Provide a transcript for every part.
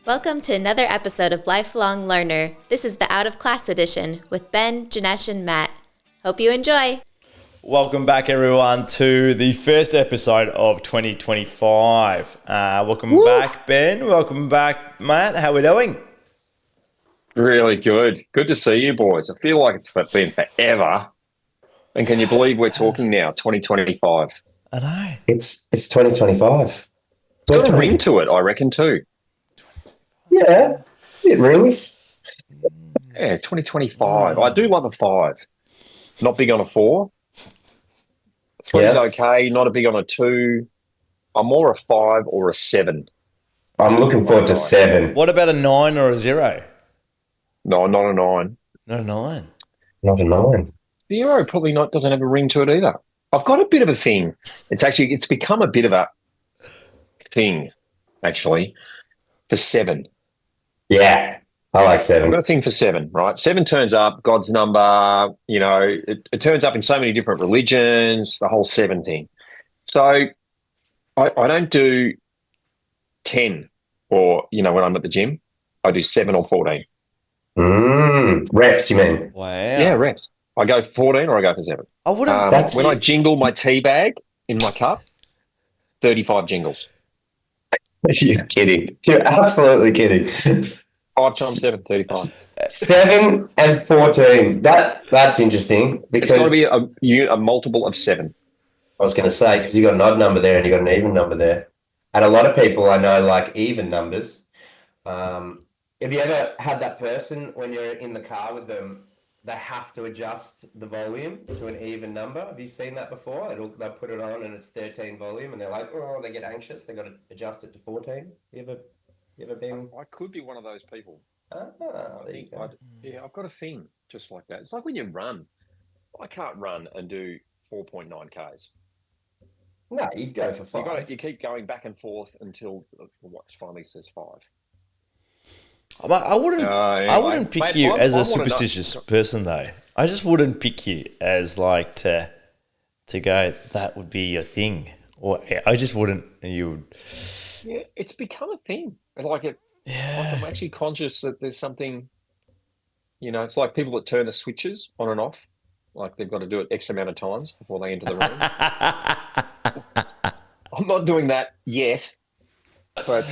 Welcome to another episode of Lifelong Learner. This is the Out of Class edition with Ben, Janesh, and Matt. Hope you enjoy. Welcome back, everyone, to the first episode of 2025. Welcome back, Ben. Welcome back, Matt. How are we doing? Really good. Good to see you, boys. I feel like it's been forever. And can you believe we're talking now, 2025? I know. It's 2025. It's got a ring to it, I reckon, too. Yeah, it rings. Yeah, 2025. I do love a 5. Not big on a 4. 3's okay, not a big on a 2. I'm more a 5 or a 7. I'm looking forward to 7. What about a 9 or a 0? No, not a 9. Not a 9. Not a 9. 0 probably doesn't have a ring to it either. I've got a bit of a thing. It's become a bit of a thing, actually, for 7. Yeah, I like I've 7. got a thing for 7, right? 7 turns up, God's number, it turns up in so many different religions, the whole 7 thing. So I don't do 10 or, when I'm at the gym, I do 7 or 14. Reps, you mean? Wow. Yeah, reps. I go 14 or I go for 7. I wouldn't. When I jingle my tea bag in my cup, 35 jingles. You're kidding. You're absolutely kidding. 5 times 7, 35. 7 and 14. That's interesting It's got because to be a multiple of 7. I was going to say, because you got an odd number there and you got an even number there. And a lot of people I know like even numbers. Have you ever had that person when you're in the car with them, they have to adjust the volume to an even number? Have you seen that before? They'll put it on and it's 13 volume and they're like, oh, they get anxious. They got to adjust it to 14. You ever been? I could be one of those people. There you go. I've got a thing just like that. It's like when you run. I can't run and do 4.9 Ks. No, you'd go for 5. You keep going back and forth until the watch finally says 5. I wouldn't pick you as a superstitious person, though. I just wouldn't pick you as like to go, that would be your thing. Or I just wouldn't, and you would. Yeah, it's become a thing. Like I'm actually conscious that there's something, it's like people that turn the switches on and off, like they've got to do it X amount of times before they enter the room. I'm not doing that yet. But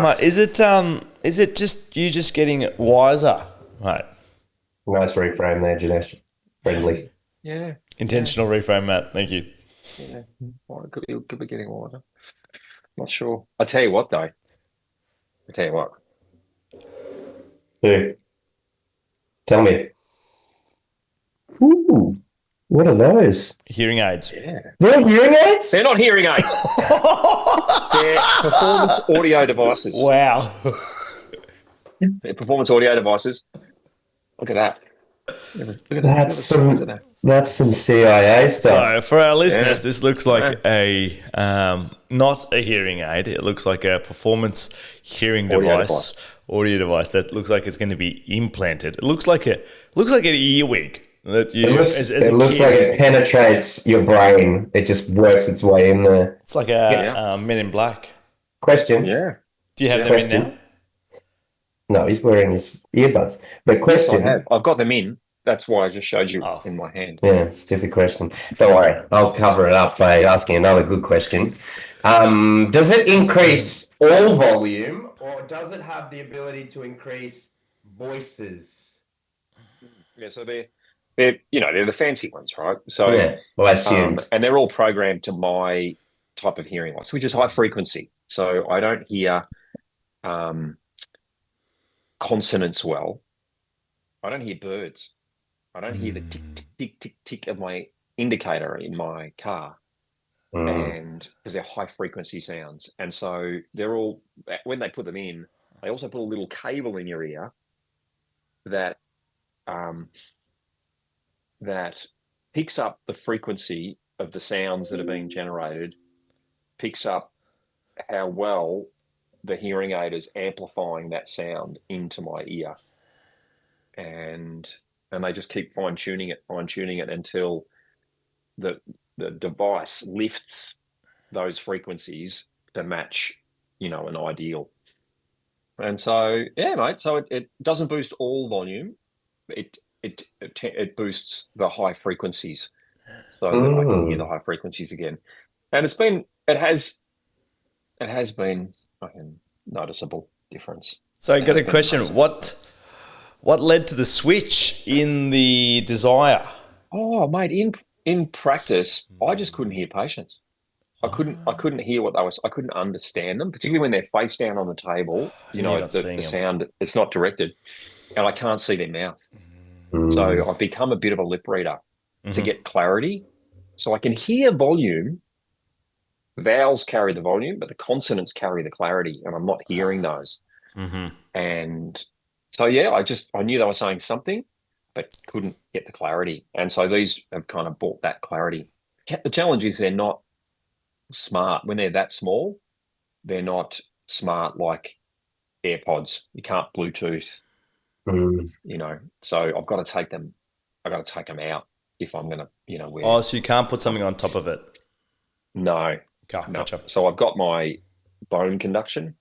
Mate, is it just you just getting wiser, mate? Nice reframe there, Janesh. Friendly. Yeah. Intentional reframe, Matt. Thank you. Yeah. Well, it could be getting wiser. Not sure. I tell you what, though. Who? Tell me. Ooh, what are those? Hearing aids. Yeah. They're hearing aids? They're not hearing aids. They're performance audio devices. Wow. They're performance audio devices. Look at that. Look at that. That's some CIA stuff. So for our listeners, this looks like a not a hearing aid. It looks like a performance hearing device, audio device that looks like it's going to be implanted. It looks like an earwig. It looks like it penetrates your brain. It just works its way in there. It's like a Men in Black. Question. Yeah. Do you have them in now? No, he's wearing his earbuds. But question. Yes, I've got them in. That's why I just showed you in my hand. Yeah, stupid question. Don't worry. I'll cover it up by asking another good question. Does it increase all volume or does it have the ability to increase voices? Yeah, so they're the fancy ones, right? So yeah, well, I assumed. And they're all programmed to my type of hearing loss, which is high frequency. So I don't hear consonants well. I don't hear birds. I don't hear the tick, tick, tick, tick, tick of my indicator in my car. And because they're high frequency sounds. And so they're all, when they put them in, they also put a little cable in your ear that picks up the frequency of the sounds that are being generated, picks up how well the hearing aid is amplifying that sound into my ear. And they just keep fine-tuning it until the device lifts those frequencies to match, an ideal. And so, yeah, mate. So it doesn't boost all volume. It boosts the high frequencies so that I can hear the high frequencies again. And it has been like a noticeable difference. So I got a question. Amazing. What led to the switch in the Desire? Oh, mate, in practice, I just couldn't hear patients. I couldn't hear what they was. I couldn't understand them, particularly when they're face down on the table. You know, the sound, it's not directed, and I can't see their mouth. So I've become a bit of a lip reader to get clarity. So I can hear volume. Vowels carry the volume, but the consonants carry the clarity, and I'm not hearing those. And so, yeah, I knew they were saying something, but couldn't get the clarity. And so these have kind of brought that clarity. The challenge is they're not smart. When they're that small, they're not smart like AirPods. You can't Bluetooth, you know. So I've got to take them out if I'm going to, you know, wear. Oh, so you can't put something on top of it? No. Okay, no. Gotcha. So I've got my bone conduction,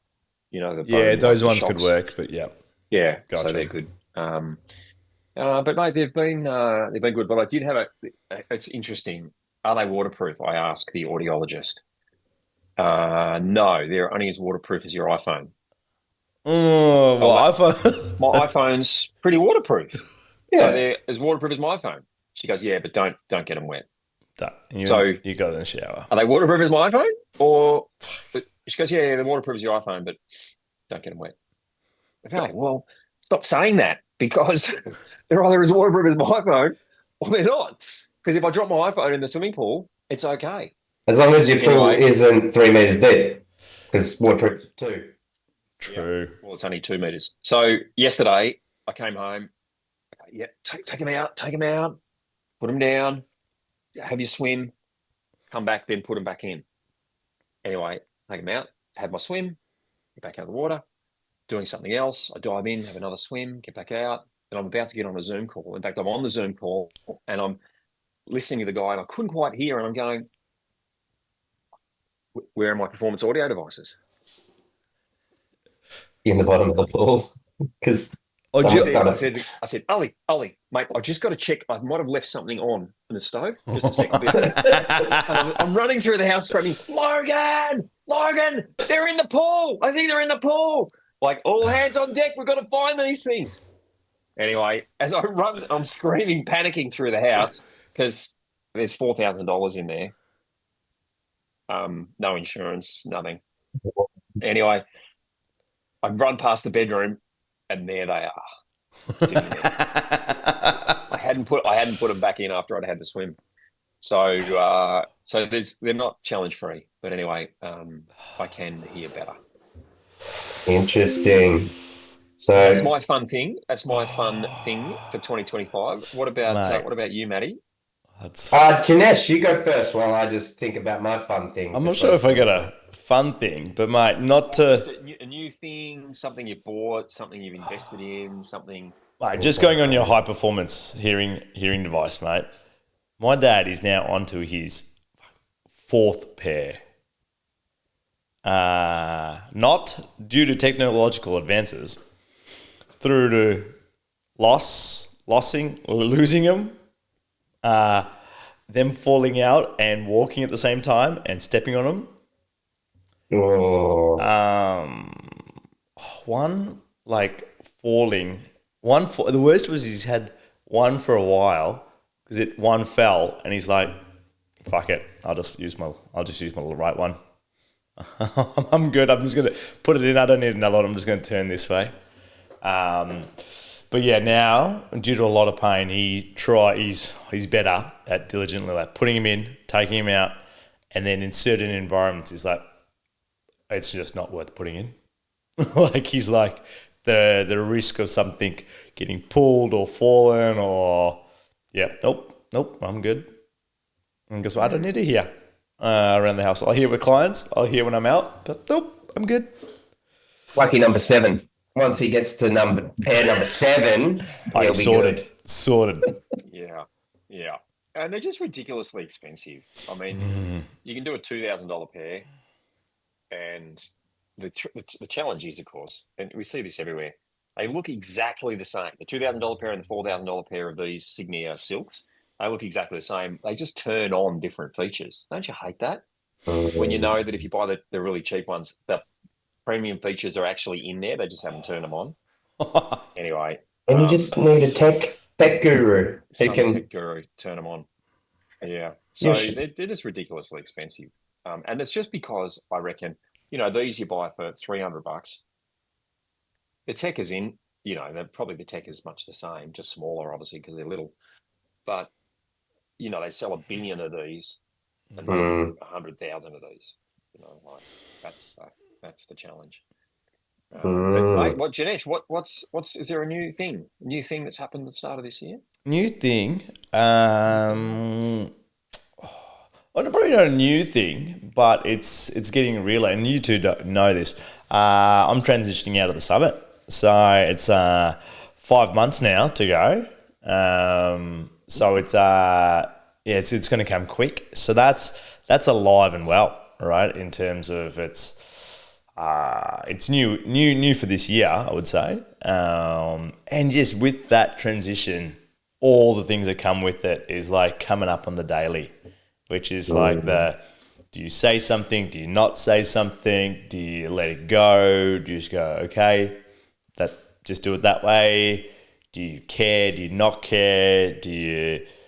you know. Those ones could work, but yeah. Yeah, gotcha. So they're good. But mate, they've been good. But I did have it's interesting. Are they waterproof? I asked the audiologist. No, they're only as waterproof as your iPhone. Oh, well, iPhone. My iPhone's pretty waterproof. Yeah. So they're as waterproof as my iPhone. She goes, yeah, but don't get them wet. You got it in the shower. Are they waterproof as my iPhone? Or she goes, yeah, they're waterproof as your iPhone, but don't get them wet. Okay, well, stop saying that, because they're either as waterproof as my iPhone or they're not. Because if I drop my iPhone in the swimming pool, it's okay. As long as your pool isn't 3 meters deep, because it's waterproof too. True. Yeah. Well, it's only 2 meters. So yesterday I came home. Yeah, take them out, put them down, have your swim, come back, then put them back in. Anyway, take them out, have my swim, get back out of the water, doing something else. I dive in, have another swim, get back out, and I'm about to get on a Zoom call. In fact, I'm on the Zoom call and I'm listening to the guy and I couldn't quite hear, and I'm going, where are my performance audio devices? In the bottom of the pool. Because I said, Ollie, mate, I just got to check. I might have left something on in the stove. Just a second. And I'm running through the house screaming, Logan, they're in the pool. I think they're in the pool. Like, all hands on deck. We've got to find these things. Anyway, as I run, I'm screaming, panicking through the house because there's $4,000 in there. No insurance, nothing. Anyway, I run past the bedroom, and there they are. I hadn't put them back in after I'd had to swim. So they're not challenge free. But anyway, I can hear better. Interesting. So that's my fun thing. That's my fun thing for 2025. What about you, Matty? Janesh, you go first while I just think about my fun thing. I'm not sure if I got a fun thing, but mate, not to a new thing, something you bought, something you've invested in, something. Mate, just going on your high performance hearing device, mate. My dad is now onto his 4th pair. Not due to technological advances, through to losing them, them falling out and walking at the same time and stepping on them. Oh. One like falling. The worst was he's had one for a while because one fell and he's like, "Fuck it, I'll just use my little right one. I'm good. I'm just gonna put it in. I don't need another one. I'm just gonna turn this way." But yeah, now due to a lot of pain, he's better at diligently like putting him in, taking him out, and then in certain environments, he's like, it's just not worth putting in. Like he's like the risk of something getting pulled or fallen or nope, I'm good. And guess what? I don't need to hear around the house. I'll hear with clients. I'll hear when I'm out, but nope, I'm good. Lucky number 7. Once he gets to pair number 7, he'll be good. Sorted. Yeah. And they're just ridiculously expensive. I mean, you can do a $2,000 pair and the challenge is, of course, and we see this everywhere. They look exactly the same. The $2,000 pair and the $4,000 pair of these Signia silks, they look exactly the same. They just turn on different features. Don't you hate that? When you know that if you buy the really cheap ones, the premium features are actually in there. They just haven't turned them on. Anyway. And you just need a tech guru who can... tech guru turn them on. Yeah. So they're just ridiculously expensive. And it's just because I reckon, these you buy for $300. The tech is in, probably the tech is much the same, just smaller, obviously, because they're little. But, they sell 1 billion of these and 100,000 of these. That's the challenge. But mate, Janesh, is there a new thing that's happened at the start of this year? New thing? Well, probably not a new thing, but it's getting realer, and you two don't know this. I'm transitioning out of the summit, so it's 5 months now to go. So it's it's going to come quick. So that's alive and well, right? In terms of it's new for this year, I would say, and just with that transition, all the things that come with it is like coming up on the daily. Which is like do you say something? Do you not say something? Do you let it go? Do you just go, okay, just do it that way? Do you care? Do you not care?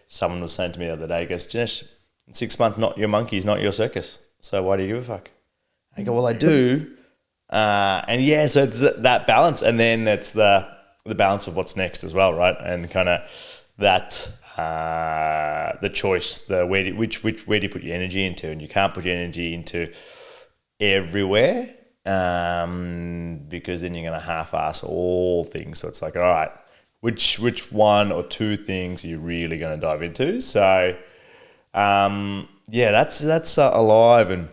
Someone was saying to me the other day, goes, Janesh, in 6 months, not your monkeys, not your circus. So why do you give a fuck? I go, well, I do. So it's that balance. And then it's the balance of what's next as well, right? And kind of that... the choice, where do you put your energy into, and you can't put your energy into everywhere, because then you're going to half-ass all things. So it's like, all right, which one or two things are you really going to dive into? So, that's alive and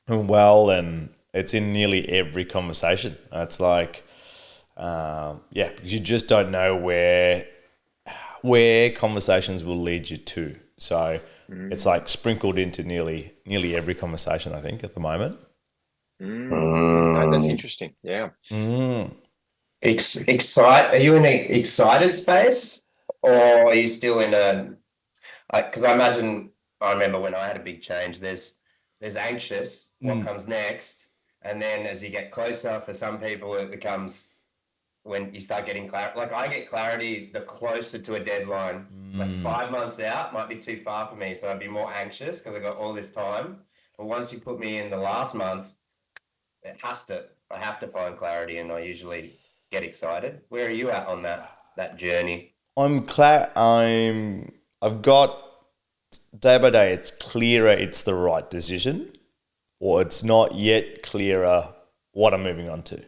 well, and it's in nearly every conversation. It's like, because you just don't know where conversations will lead you to. So it's like sprinkled into nearly every conversation, I think, at the moment. That's interesting. Yeah. Are you in an excited space, or are you still in a... Because I remember when I had a big change, there's anxious, what comes next, and then as you get closer, for some people it becomes... when you start getting clarity, like I get clarity the closer to a deadline. Like 5 months out might be too far for me, so I'd be more anxious because I got all this time. But once you put me in the last month, I have to find clarity, and I usually get excited. Where are you at on that journey? I've got day by day. It's clearer. It's the right decision, or it's not yet clearer what I'm moving on to.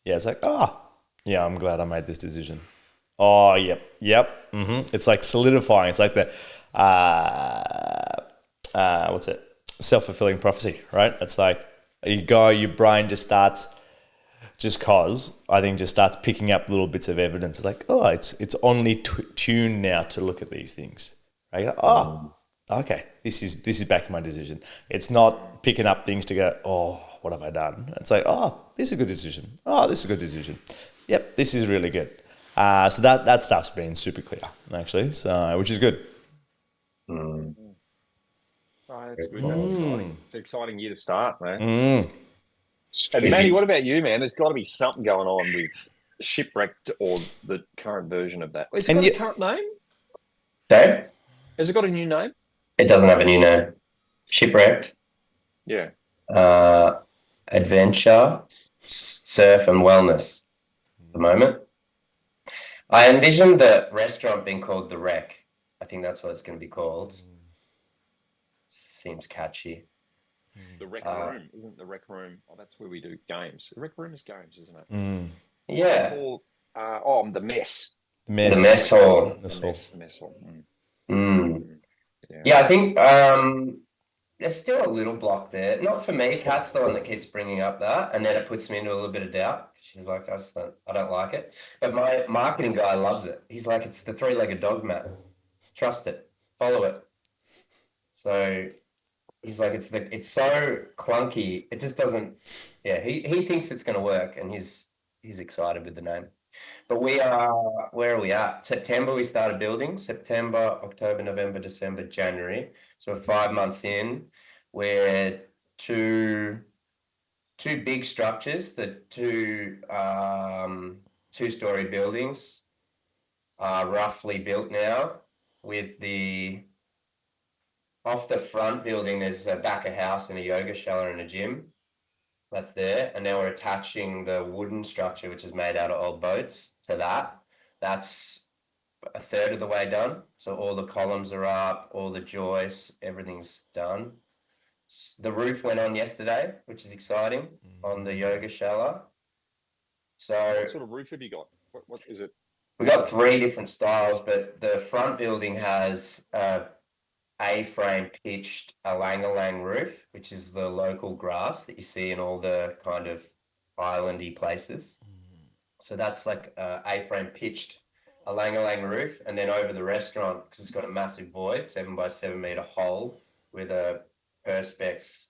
Yeah, it's like, I'm glad I made this decision. Oh, yep. It's like solidifying. It's like the, self-fulfilling prophecy, right? It's like your brain just starts picking up little bits of evidence. It's like, it's only tuned now to look at these things. Right? Okay, this is back my decision. It's not picking up things to go, what have I done? It's like, this is a good decision. This is a good decision. Yep, this is really good. So that stuff's been super clear, actually, so which is good. That's good. That's exciting. It's an exciting year to start, man. And Manny, what about you, man? There's got to be something going on with Shipwrecked or the current version of that. Has it got a current name? Dave? Has it got a new name? It doesn't have a new name. Shipwrecked. Yeah. Adventure, surf and wellness at the moment. I envisioned the restaurant being called The Wreck. I think that's what it's going to be called. Seems catchy. The Rec Room, isn't the Rec Room? That's where we do games. The Rec Room is games, isn't it? Yeah. The Mess. The Mess Hall. The Mess Hall. Yeah, I think there's still a little block there. Not for me. Kat's the one that keeps bringing up that, and then it puts me into a little bit of doubt. She's like, I don't like it. But my marketing guy loves it. He's like, it's the three-legged dog, Matt. Trust it. Follow it. So he's like, it's so clunky. It just doesn't. Yeah, he thinks it's going to work, and he's excited with the name. But where are we at? September we started building. September, October, November, December, January. So we're 5 months in. We're two big structures. The two-story buildings are roughly built now. With off the front building, there's a back of house and a yoga shala and a gym. That's there. And now we're attaching the wooden structure, which is made out of old boats, to that. That's a third of the way done. So all the columns are up, all the joists, everything's done. The roof went on yesterday, which is exciting, on the yoga shala. So what sort of roof have you got? What is it? We got 3 different styles, but the front building has A-frame pitched alang-alang roof, which is the local grass that you see in all the kind of islandy places. So that's like A-frame pitched alang-alang roof, and then over the restaurant, because it's got a massive void, 7 by 7 meter hole with a perspex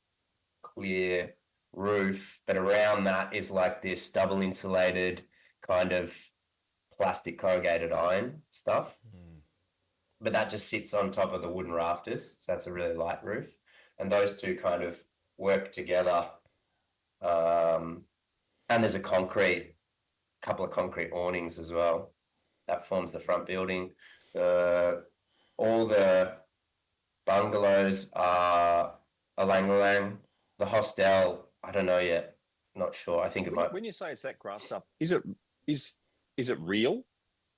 clear roof, but around that is like this double insulated kind of plastic corrugated iron stuff. But that just sits on top of the wooden rafters, so that's a really light roof, and those two kind of work together. And there's a couple of concrete awnings as well that forms the front building. All the bungalows are alang-alang. The hostel, I don't know yet, not sure. I think it might. When you say it's that grass stuff, is it real?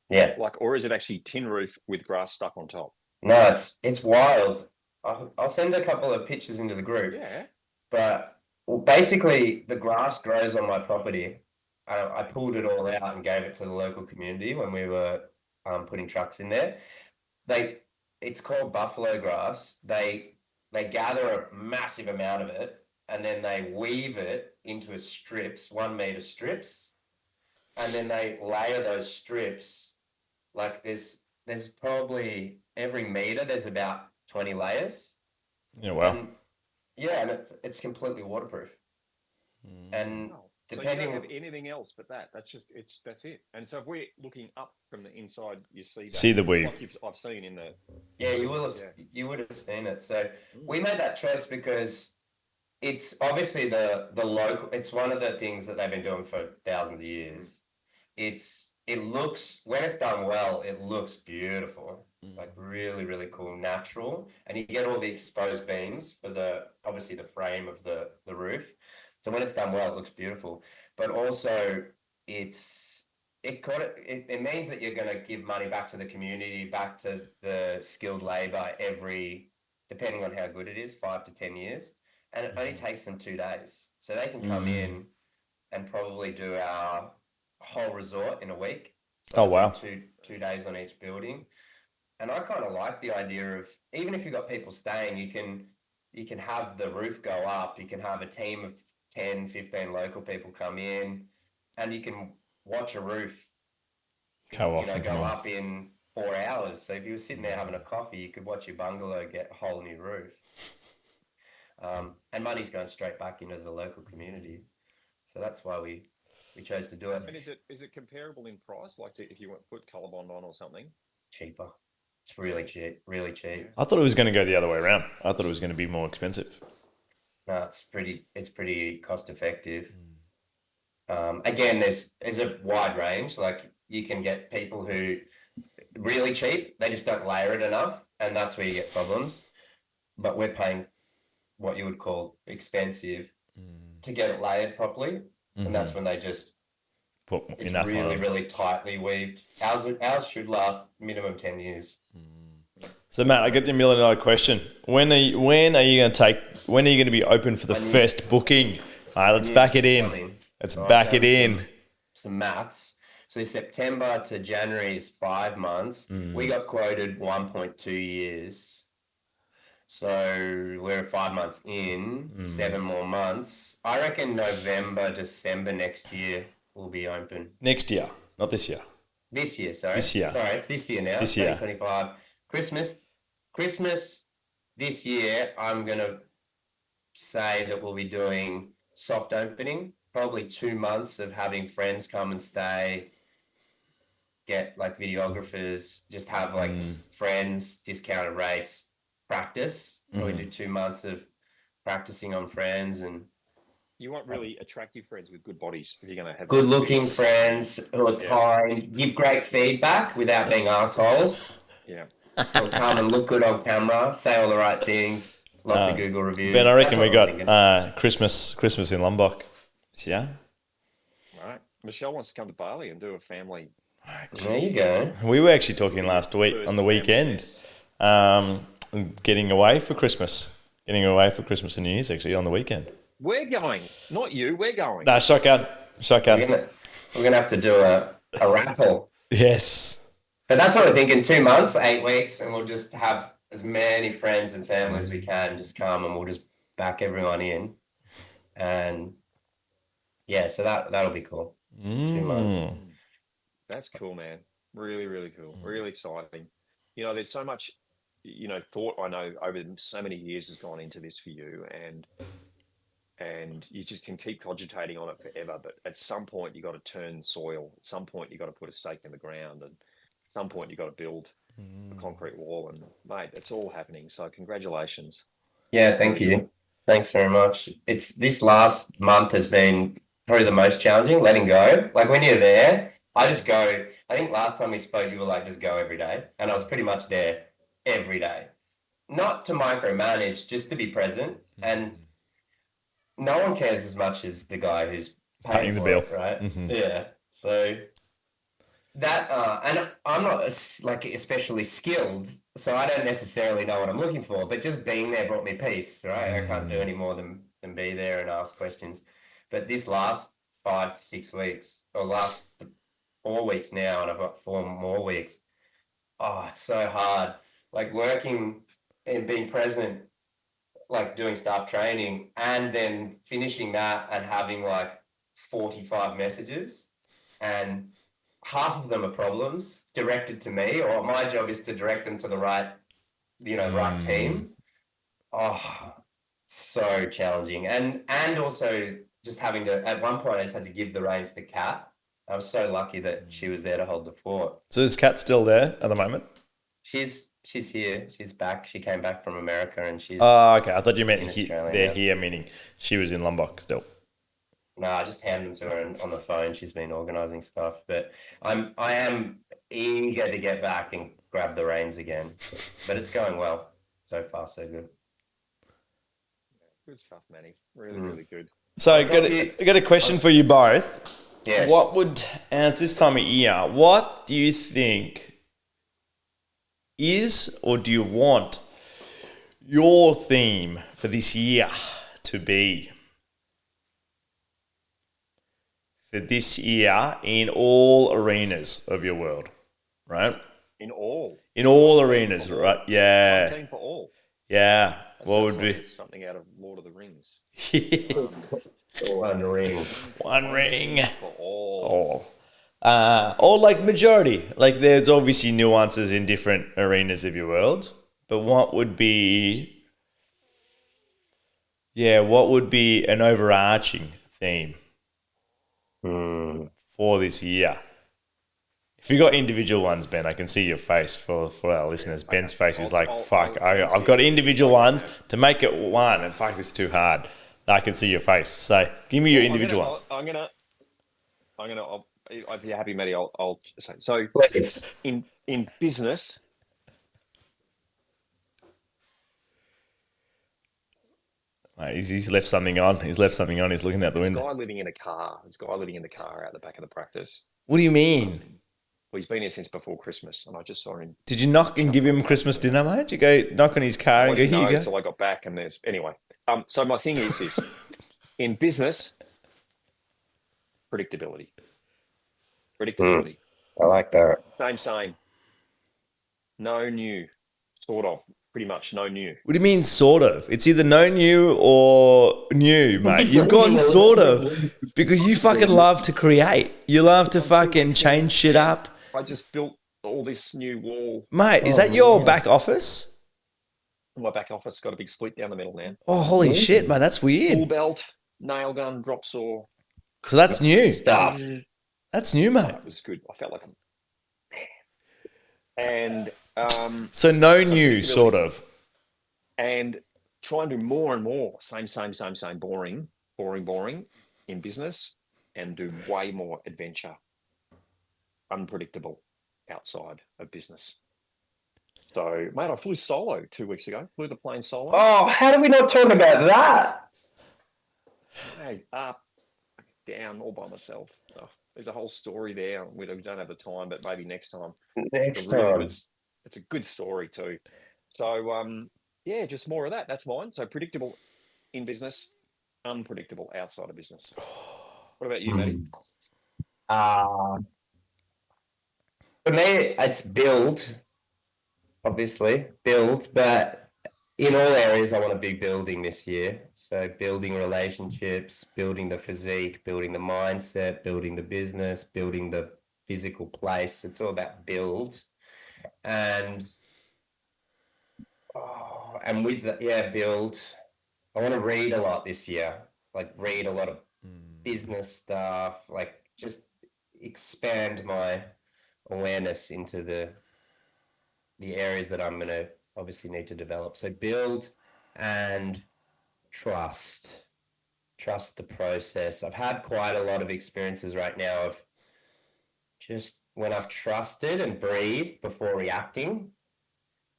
Yeah. Or is it actually tin roof with grass stuck on top? No, it's wild. I'll send a couple of pictures into the group. Yeah. But basically, the grass grows on my property. I pulled it all out and gave it to the local community when we were putting trucks in there. It's called buffalo grass. They gather a massive amount of it, and then they weave it into strips, 1 meter strips, and then they layer those strips. Like there's probably every meter there's about 20 layers. Yeah, wow. And it's completely waterproof. And depending so you don't have anything else but that. That's it. And so if we're looking up from the inside, you see the weave. Like I've seen in the. Yeah, you would have seen it. So we made that choice because it's obviously the local. It's one of the things that they've been doing for thousands of years. It looks, when it's done well, it looks beautiful, like really, really cool, natural. And you get all the exposed beams for obviously the frame of the roof. So when it's done well, it looks beautiful. But also it means that you're going to give money back to the community, back to the skilled labor depending on how good it is, 5 to 10 years. And it only takes them 2 days. So they can come in and probably do our whole resort in a week. So oh wow. 2 days on each building. And I kind of like the idea of, even if you've got people staying, you can have the roof go up, you can have a team of 10, 15 local people come in, and you can watch a roof go up in 4 hours. So if you were sitting there having a coffee, you could watch your bungalow get a whole new roof. And money's going straight back into the local community. So that's why we chose to do it. And is it comparable in price? Like if you put Colorbond on or something? Cheaper. It's really cheap, really cheap. I thought it was going to go the other way around. I thought it was going to be more expensive. No, it's pretty cost effective. Again, there's a wide range. Like you can get people who really cheap, they just don't layer it enough, and that's where you get problems. But we're paying what you would call expensive to get it layered properly, and that's when they just it's really, really tightly weaved. Ours should last minimum 10 years. So Matt, I get the $1 million question. When are you going to be open for the first booking? All right, let's back it in. Let's back it in. Some maths. So September to January is 5 months. We got quoted 1.2 years. So we're 5 months in, 7 more months. I reckon November, December next year will be open. Next year, not this year. This year, sorry. This year. Sorry, it's this year now. This year. 2025. Christmas this year, I'm going to say that we'll be doing soft opening, probably 2 months of having friends come and stay, get like videographers, just have like friends, discounted rates, practice. Probably do 2 months of practicing on friends. And you want really attractive friends with good bodies if you're going to have good looking friends who are kind, give great feedback without being assholes. Yeah. Who'll come and look good on camera, say all the right things, lots of Google reviews. Ben, I reckon we got Christmas in Lombok. Yeah. Right. Michelle wants to come to Bali and do a family. There you go. We were actually talking last week on the weekend, getting away for Christmas and New Year's actually on the weekend. We're going, not you. We're going. No, shotgun. We're gonna have to do a raffle. Yes. But that's what I think. In 2 months, 8 weeks, and we'll just have as many friends and family as we can just come, and we'll just back everyone in. And yeah, so that'll be cool. 2 months. That's cool, man. Really, really cool. Really exciting. You know, there's so much, thought I know over so many years has gone into this for you, and you just can keep cogitating on it forever. But at some point, you got to turn soil. At some point, you got to put a stake in the ground, and at some point, you got to build a concrete wall. And mate, it's all happening. So congratulations. Yeah, thank you. Thanks very much. This last month has been probably the most challenging. Letting go. Like when you're there, I just go. I think last time we spoke, you were like, just go every day, and I was pretty much there every day. Not to micromanage, just to be present. And no one cares as much as the guy who's paying the bill, right? Yeah. So that, and I'm not especially skilled, so I don't necessarily know what I'm looking for. But just being there brought me peace, right? I can't do any more than be there and ask questions. But this last 5-6 weeks, or last 4 weeks now, and I've got 4 more weeks. Oh, it's so hard. Like working and being present, like doing staff training, and then finishing that and having like 45 messages, and half of them are problems directed to me, or my job is to direct them to the right, right team. Oh, so challenging. And also just having to, at one point I just had to give the reins to Kat. I was so lucky that she was there to hold the fort. So is Kat still there at the moment? She's here. She's back. She came back from America, and she's. Oh, okay. I thought you meant they're here, meaning she was in Lombok still. No, I just handed them to her on the phone. She's been organising stuff, but I am eager to get back and grab the reins again. But it's going well. So far, so good. Good stuff, Manny. Really, really good. So I got a question for you both. Yes. What would, and it's this time of year, what do you think is, or do you want your theme for this year to be? For this year in all arenas of your world, right? In all arenas, right? Yeah. Theme for all. Yeah. That what would be something out of Lord of the Rings? One ring. One ring. For all. Or like majority. Like there's obviously nuances in different arenas of your world, but what would be an overarching theme for this year? If you got individual ones, Ben, I can see your face for our listeners. Ben's face is like, fuck, I've got individual ones to make it one, and fuck, it's too hard. I can see your face. So give me your individual ones. I'd be happy, Matty. I'll say so. In business. Mate, he's left something on. He's looking out the window. This guy living in a car. Out the back of the practice. What do you mean? Well, he's been here since before Christmas, and I just saw him. Did you knock and give him Christmas dinner, mate? Did you go knock on his car and go, here you go? Until I got back, and anyway. So my thing is this: in business, predictability. I like that. Same. No new, sort of. Pretty much no new. What do you mean, sort of? It's either no new or new, mate. You've gone sort of because you fucking love to create. You love to fucking change shit up. I just built all this new wall. Mate, is that your back office? My back office got a big split down the middle now. Oh, holy shit, man. That's weird. Full belt, nail gun, drop saw. So that's new. Stuff. That's new, mate. It was good. I felt like and so no new, sort of. And try and do more and more. Same, boring in business, and do way more adventure, unpredictable outside of business. So, mate, I flew solo 2 weeks ago. Flew the plane solo. Oh, how do we not talk about that? Hey, up, down, all by myself. Oh, there's a whole story there. We don't have the time, but maybe next time. Next time. It's a good story too. So, yeah, just more of that. That's mine. So predictable in business, unpredictable outside of business. What about you, Matty? For me, it's build, obviously, but in all areas, I want to be building this year. So building relationships, building the physique, building the mindset, building the business, building the physical place. It's all about build. And with that, build. I want to read a lot this year, like read a lot of business stuff, like just expand my awareness into the areas that I'm going to obviously need to develop. So build and trust the process. I've had quite a lot of experiences right now of just when I've trusted and breathed before reacting,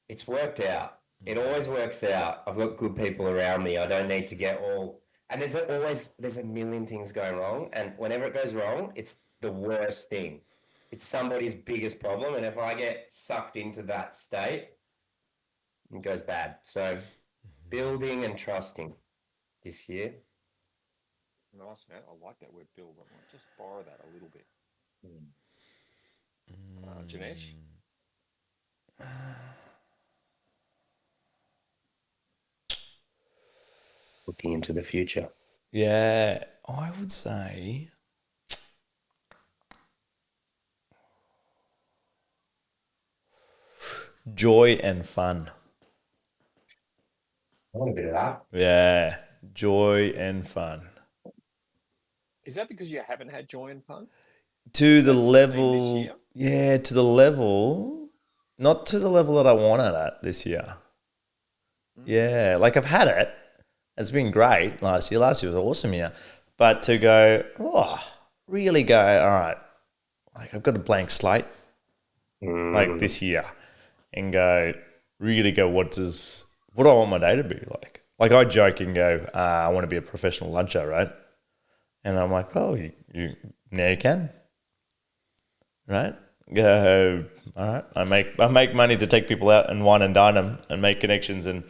it's worked out. It always works out. I've got good people around me. I don't need to get all, and there's a million things going wrong. And whenever it goes wrong, it's the worst thing. It's somebody's biggest problem. And if I get sucked into that state, it goes bad. So building and trusting this year. Nice, man. I like that word build. I might just borrow that a little bit. Janesh? Looking into the future. Yeah, I would say joy and fun. I want a bit of that. Yeah, joy and fun. Is that because you haven't had joy and fun? To the level, not to the level that I wanted at this year. Yeah, like I've had it. It's been great last year. Last year was an awesome year. But to go, really go, all right, like I've got a blank slate like this year and go, really go, what do I want my day to be like? Like I joke and go, I want to be a professional luncher, right? And I'm like, well, you now you can, right? Go, all right. I make money to take people out and wine and dine them and make connections, and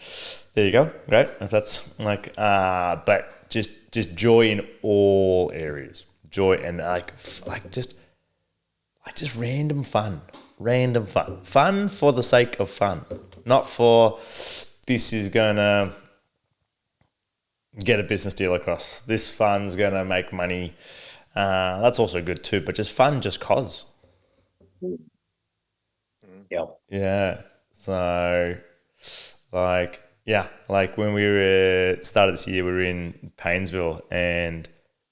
there you go, great. If that's like, but just joy in all areas, joy and like just random fun for the sake of fun, not for this is gonna get a business deal across. This fun's gonna make money. That's also good too, but just fun, just cause. Yeah. So, like when we started this year, we were in Paynesville and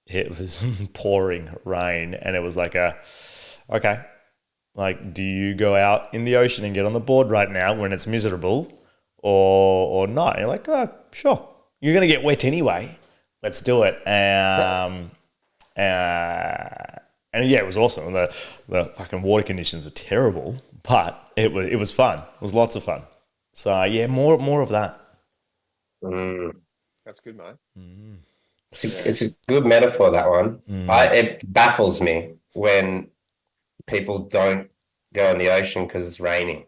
it was pouring rain, and it was like okay, like, do you go out in the ocean and get on the board right now when it's miserable, or not? And you're like, oh, sure, you're gonna get wet anyway. Let's do it. And yeah, it was awesome. The fucking water conditions were terrible, but it was fun. It was lots of fun. So yeah, more of that. That's good, mate. It's a good metaphor, that one. It baffles me when people don't go in the ocean because it's raining,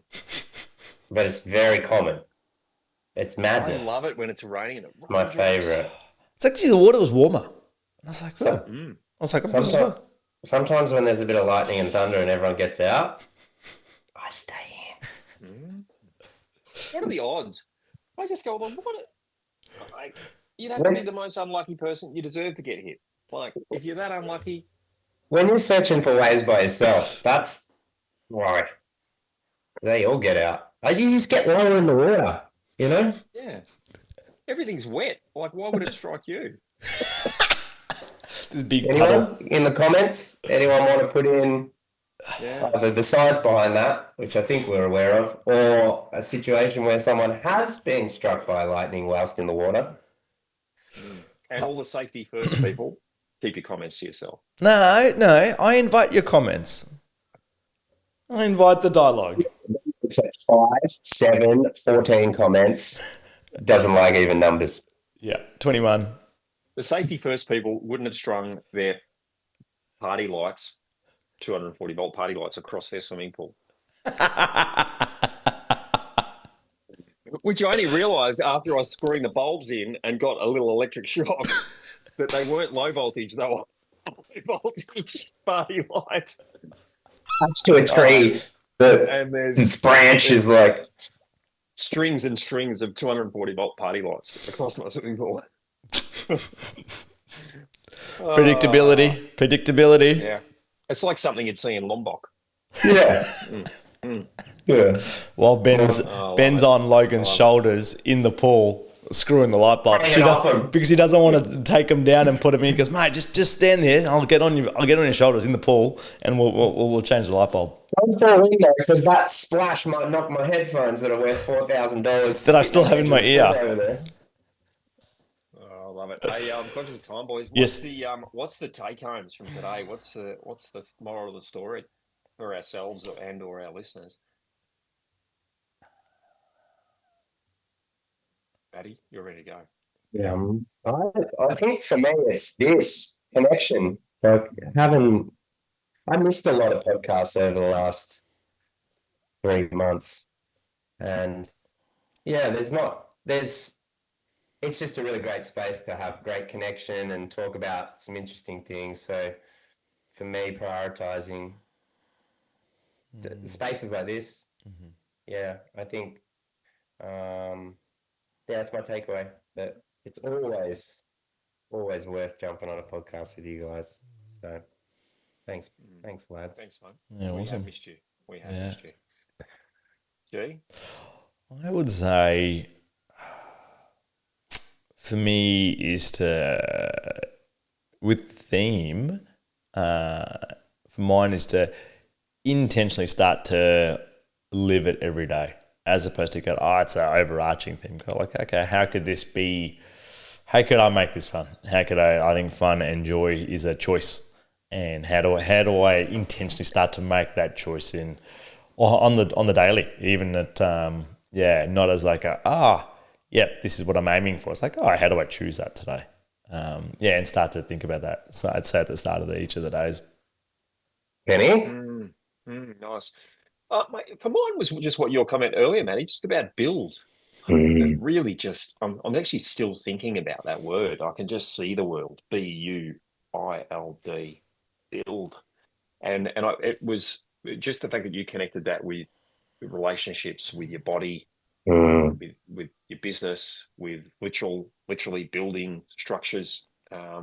but it's very common. It's madness. I love it when it's raining. It's my favorite. It's actually the water was warmer. And I was like, Sometimes when there's a bit of lightning and thunder and everyone gets out, I stay in. What are the odds? I just go, well, you'd have to be the most unlucky person. You deserve to get hit. Like, if you're that unlucky. When you're searching for waves by yourself, that's like, they all get out. You just get lower in the water. You know? Yeah. Everything's wet. Like, why would it strike you? This big Anyone puddle. in the comments? Anyone want to put in Yeah. either the science behind that, which I think we're aware of, or a situation where someone has been struck by lightning whilst in the water? And all the safety first people, keep your comments to yourself. No, I invite your comments. I invite the dialogue. It's like 5, 7, 14 comments. Doesn't like even numbers. Yeah, 21. The safety first people wouldn't have strung their party lights, 240 volt party lights, across their swimming pool. Which I only realised after I was screwing the bulbs in and got a little electric shock that they weren't low voltage, they were high voltage party lights. Attached to a tree, And its branch is like strings and strings of 240 volt party lights across my swimming pool. Predictability. Yeah. It's like something you'd see in Lombok. yeah. Yeah. While Ben's on Logan's shoulders in the pool, screwing the light bulb because he doesn't want to take him down and put him in. He goes, mate, just stand there. I'll get on your shoulders in the pool, and we'll change the light bulb. Don't fall in there because that splash might knock my headphones that are worth $4,000 that I still have in my ear. Over there. Oh, I love it. Hey, I'm conscious of time, boys. What's the take homes from today? What's the moral of the story for ourselves or our listeners? Maddie, you're ready to go. Yeah, I think for me it's this connection. Like I missed a lot of podcasts over the last 3 months, and yeah, it's just a really great space to have great connection and talk about some interesting things. So for me, prioritizing spaces like this, yeah, I think, that's my takeaway. That it's always worth jumping on a podcast with you guys. So thanks, lads. Thanks, man. Yeah, we awesome. have missed you. Missed you. G? I would say for me is to, with theme, for mine is to intentionally start to live it every day, as opposed to go, it's an overarching thing. Go like, okay, how could I make this fun? How could I think fun and joy is a choice. And how do I intentionally start to make that choice on the daily, even at, not as like this is what I'm aiming for. It's like, how do I choose that today? And start to think about that. So I'd say at the start of each of the days. Penny? Nice. For mine was just what your comment earlier, Matty, just about build. Really just, I'm actually still thinking about that word. I can just see the word, BUILD, build. And it was just the fact that you connected that with relationships, with your body, with your business, with literally building structures. I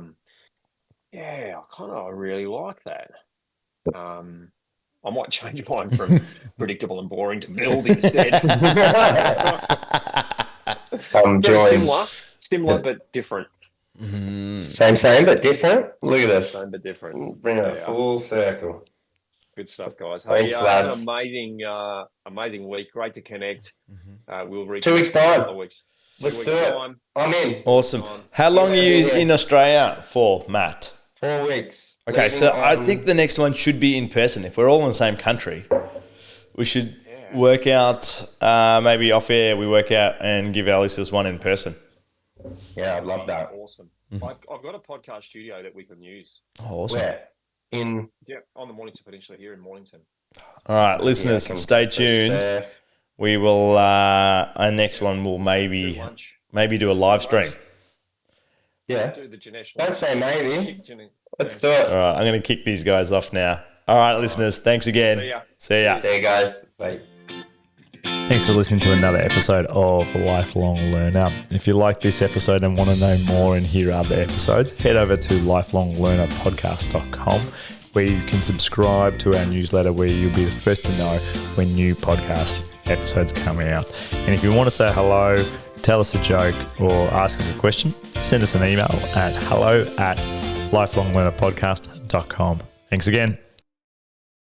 really like that. I might change mine from predictable and boring to build instead. Very similar but different. Same but different. Look at this. Same but different. Bring it full circle. Good stuff, guys. Thanks, lads. An amazing week. Great to connect. We'll reach 2 weeks time. Let's do it. I'm in. Awesome. How long are you in Australia for, Matt? 4 weeks. Okay, so I think the next one should be in person. If we're all in the same country, we should work out, maybe off air, we work out and give our listeners one in person. Yeah, I'd love that. Awesome. I've got a podcast studio that we can use. Oh, awesome. Where? On the Mornington Peninsula here in Mornington. All right, listeners, stay tuned. We will, our next one will maybe do a live stream. Yeah. Don't say maybe. Let's do it. All right, I'm going to kick these guys off now. All right, listeners, thanks again. See ya. See you guys. Bye. Thanks for listening to another episode of Lifelong Learner. If you like this episode and want to know more and hear other episodes, head over to lifelonglearnerpodcast.com, where you can subscribe to our newsletter, where you'll be the first to know when new podcasts episodes coming out. And if you want to say hello, tell us a joke, or ask us a question, send us an email at hello@lifelonglearnerpodcast.com. Thanks again.